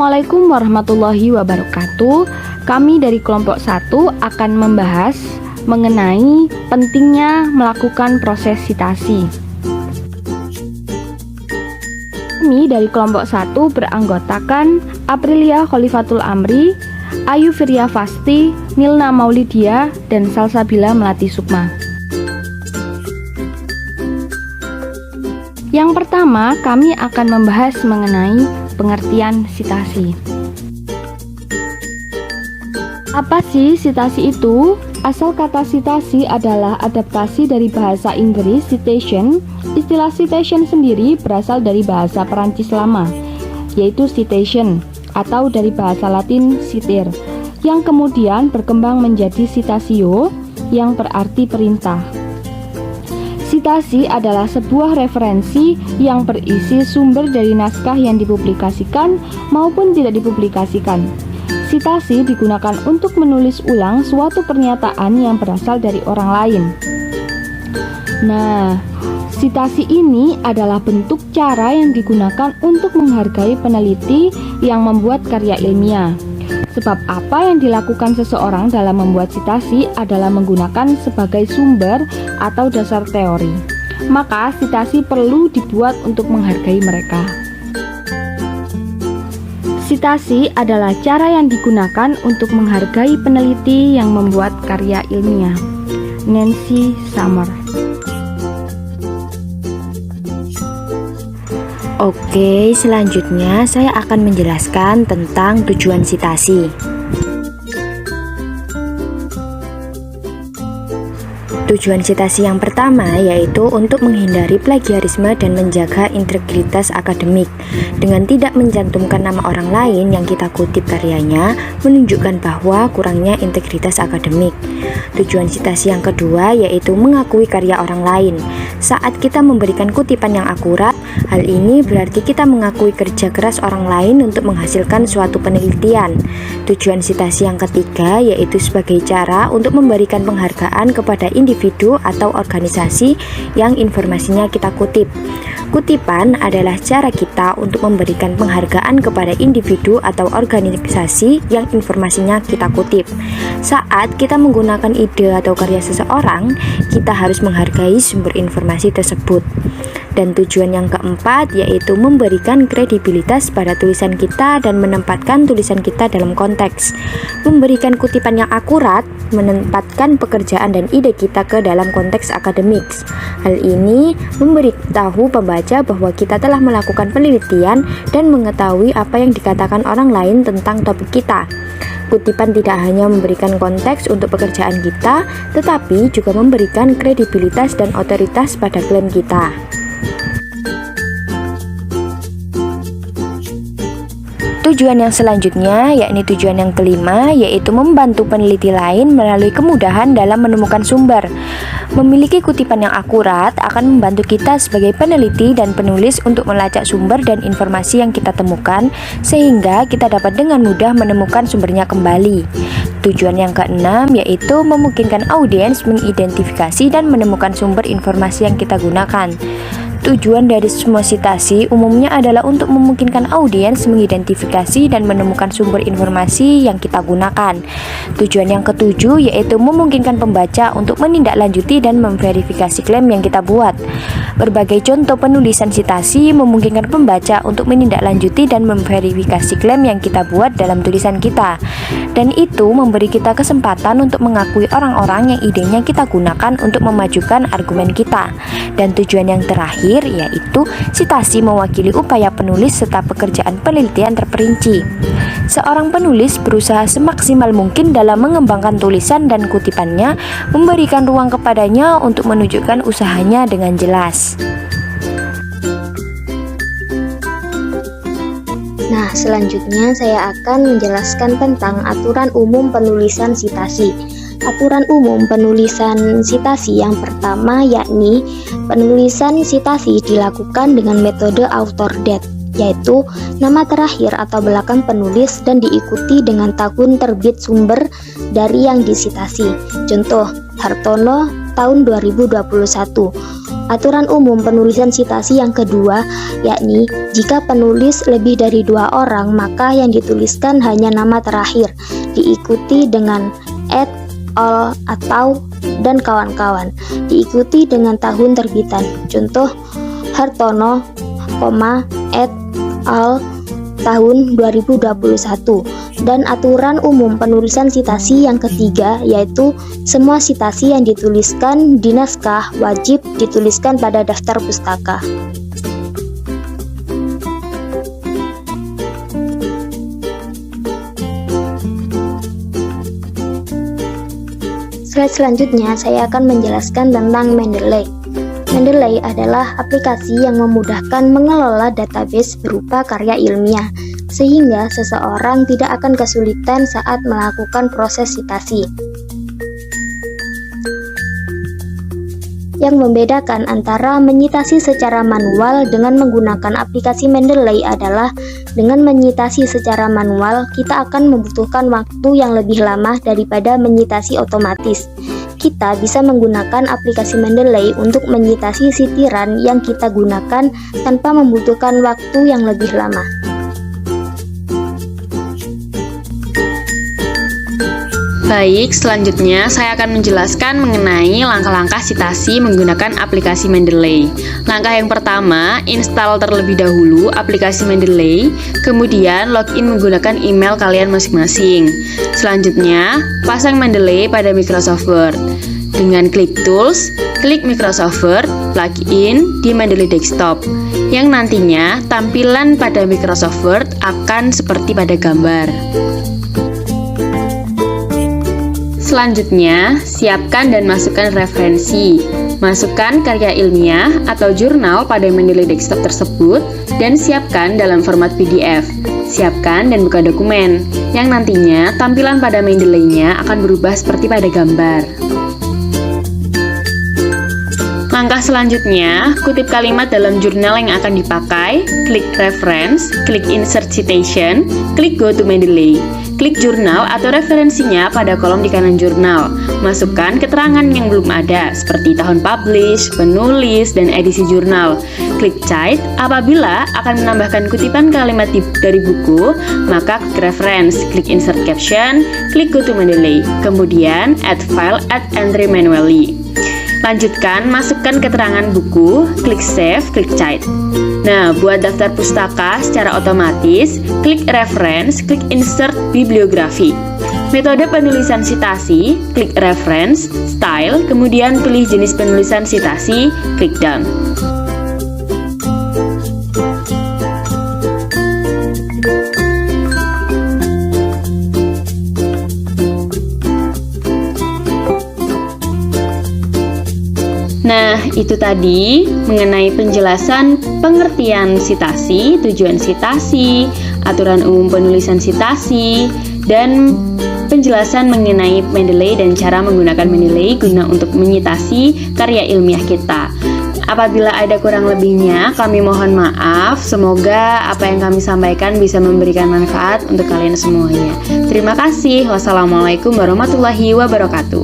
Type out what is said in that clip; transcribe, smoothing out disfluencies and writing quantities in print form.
Assalamualaikum warahmatullahi wabarakatuh. Kami dari kelompok 1 akan membahas mengenai pentingnya melakukan proses sitasi. Kami dari kelompok 1 beranggotakan Aprilia Khalifatul Amri, Ayu Firya Fasti, Nilna Maulidia, dan Salsabila Melati Sukma. Yang pertama, kami akan membahas mengenai pengertian sitasi. Apa sih sitasi itu? Asal kata sitasi adalah adaptasi dari bahasa Inggris citation. Istilah citation sendiri berasal dari bahasa Perancis lama, yaitu citation, atau dari bahasa Latin citere, yang kemudian berkembang menjadi citatio, yang berarti perintah. Sitasi adalah sebuah referensi yang berisi sumber dari naskah yang dipublikasikan maupun tidak dipublikasikan. Sitasi digunakan untuk menulis ulang suatu pernyataan yang berasal dari orang lain. Nah, sitasi ini adalah bentuk cara yang digunakan untuk menghargai peneliti yang membuat karya ilmiah. Sebab apa yang dilakukan seseorang dalam membuat sitasi adalah menggunakan sebagai sumber atau dasar teori. Maka sitasi perlu dibuat untuk menghargai mereka. Sitasi adalah cara yang digunakan untuk menghargai peneliti yang membuat karya ilmiah. Nancy Summer. Oke, selanjutnya saya akan menjelaskan tentang tujuan sitasi. Tujuan sitasi yang pertama yaitu untuk menghindari plagiarisme dan menjaga integritas akademik. Dengan tidak mencantumkan nama orang lain yang kita kutip karyanya, menunjukkan bahwa kurangnya integritas akademik. Tujuan sitasi yang kedua yaitu mengakui karya orang lain. Saat kita memberikan kutipan yang akurat, hal ini berarti kita mengakui kerja keras orang lain untuk menghasilkan suatu penelitian. Tujuan sitasi yang ketiga yaitu sebagai cara untuk memberikan penghargaan kepada individu atau organisasi yang informasinya kita kutip. Kutipan adalah cara kita untuk memberikan penghargaan kepada individu atau organisasi yang informasinya kita kutip. Saat kita menggunakan ide atau karya seseorang, kita harus menghargai sumber informasi tersebut. Dan tujuan yang keempat yaitu memberikan kredibilitas pada tulisan kita dan menempatkan tulisan kita dalam konteks. Memberikan kutipan yang akurat, menempatkan pekerjaan dan ide kita ke dalam konteks akademik. Hal ini memberitahu pembaca bahwa kita telah melakukan penelitian dan mengetahui apa yang dikatakan orang lain tentang topik kita. Kutipan tidak hanya memberikan konteks untuk pekerjaan kita, tetapi juga memberikan kredibilitas dan otoritas pada klaim kita. Tujuan yang selanjutnya, yakni tujuan yang kelima, yaitu membantu peneliti lain melalui kemudahan dalam menemukan sumber. Memiliki kutipan yang akurat akan membantu kita sebagai peneliti dan penulis untuk melacak sumber dan informasi yang kita temukan, sehingga kita dapat dengan mudah menemukan sumbernya kembali. Tujuan yang keenam yaitu memungkinkan audiens mengidentifikasi dan menemukan sumber informasi yang kita gunakan. Tujuan dari semua sitasi umumnya adalah untuk memungkinkan audiens mengidentifikasi dan menemukan sumber informasi yang kita gunakan. Tujuan yang ketujuh yaitu memungkinkan pembaca untuk menindaklanjuti dan memverifikasi klaim yang kita buat. Berbagai contoh penulisan sitasi memungkinkan pembaca untuk menindaklanjuti dan memverifikasi klaim yang kita buat dalam tulisan kita. Dan itu memberi kita kesempatan untuk mengakui orang-orang yang idenya kita gunakan untuk memajukan argumen kita. Dan tujuan yang terakhir yaitu sitasi mewakili upaya penulis serta pekerjaan penelitian terperinci. Seorang penulis berusaha semaksimal mungkin dalam mengembangkan tulisan dan kutipannya, memberikan ruang kepadanya untuk menunjukkan usahanya dengan jelas. Nah, selanjutnya saya akan menjelaskan tentang aturan umum penulisan sitasi. Aturan umum penulisan sitasi yang pertama yakni penulisan sitasi dilakukan dengan metode author date, yaitu nama terakhir atau belakang penulis dan diikuti dengan tahun terbit sumber dari yang disitasi. Contoh, Hartono tahun 2021. Aturan umum penulisan sitasi yang kedua, yakni jika penulis lebih dari 2 orang, maka yang dituliskan hanya nama terakhir, diikuti dengan et al atau dan kawan-kawan, diikuti dengan tahun terbitan. Contoh, Hartono, et al tahun 2021. Dan aturan umum penulisan sitasi yang ketiga, yaitu semua sitasi yang dituliskan di naskah wajib dituliskan pada daftar pustaka. Slide selanjutnya saya akan menjelaskan tentang Mendeley. Mendeley adalah aplikasi yang memudahkan mengelola database berupa karya ilmiah, sehingga seseorang tidak akan kesulitan saat melakukan proses sitasi. Yang membedakan antara menyitasi secara manual dengan menggunakan aplikasi Mendeley adalah dengan menyitasi secara manual, kita akan membutuhkan waktu yang lebih lama daripada menyitasi otomatis. Kita bisa menggunakan aplikasi Mendeley untuk menyitasi sitiran yang kita gunakan tanpa membutuhkan waktu yang lebih lama. Baik, selanjutnya saya akan menjelaskan mengenai langkah-langkah sitasi menggunakan aplikasi Mendeley. Langkah yang pertama, install terlebih dahulu aplikasi Mendeley, kemudian login menggunakan email kalian masing-masing. Selanjutnya, pasang Mendeley pada Microsoft Word. Dengan klik Tools, klik Microsoft Word, plugin di Mendeley Desktop, yang nantinya tampilan pada Microsoft Word akan seperti pada gambar. Selanjutnya, siapkan dan masukkan referensi. Masukkan karya ilmiah atau jurnal pada Mendeley Desktop tersebut dan siapkan dalam format PDF. Siapkan dan buka dokumen, yang nantinya tampilan pada Mendeley-nya akan berubah seperti pada gambar. Langkah selanjutnya, kutip kalimat dalam jurnal yang akan dipakai, klik Reference, klik Insert Citation, klik Go to Mendeley. Klik jurnal atau referensinya pada kolom di kanan jurnal. Masukkan keterangan yang belum ada, seperti tahun publish, penulis, dan edisi jurnal. Klik Cite apabila akan menambahkan kutipan kalimat dari buku, maka klik Reference, klik Insert Caption, klik Go to Mendeley. Kemudian Add File, Add Entry Manually. Lanjutkan, masukkan keterangan buku, klik Save, klik Cite. Nah, buat daftar pustaka secara otomatis, klik Reference, klik Insert Bibliografi. Metode penulisan sitasi, klik Reference, Style, kemudian pilih jenis penulisan sitasi, klik Done. Nah, itu tadi mengenai penjelasan pengertian sitasi, tujuan sitasi, aturan umum penulisan sitasi, dan penjelasan mengenai Mendeley dan cara menggunakan Mendeley guna untuk menyitasi karya ilmiah kita. Apabila ada kurang lebihnya, kami mohon maaf. Semoga apa yang kami sampaikan bisa memberikan manfaat untuk kalian semuanya. Terima kasih. Wassalamualaikum warahmatullahi wabarakatuh.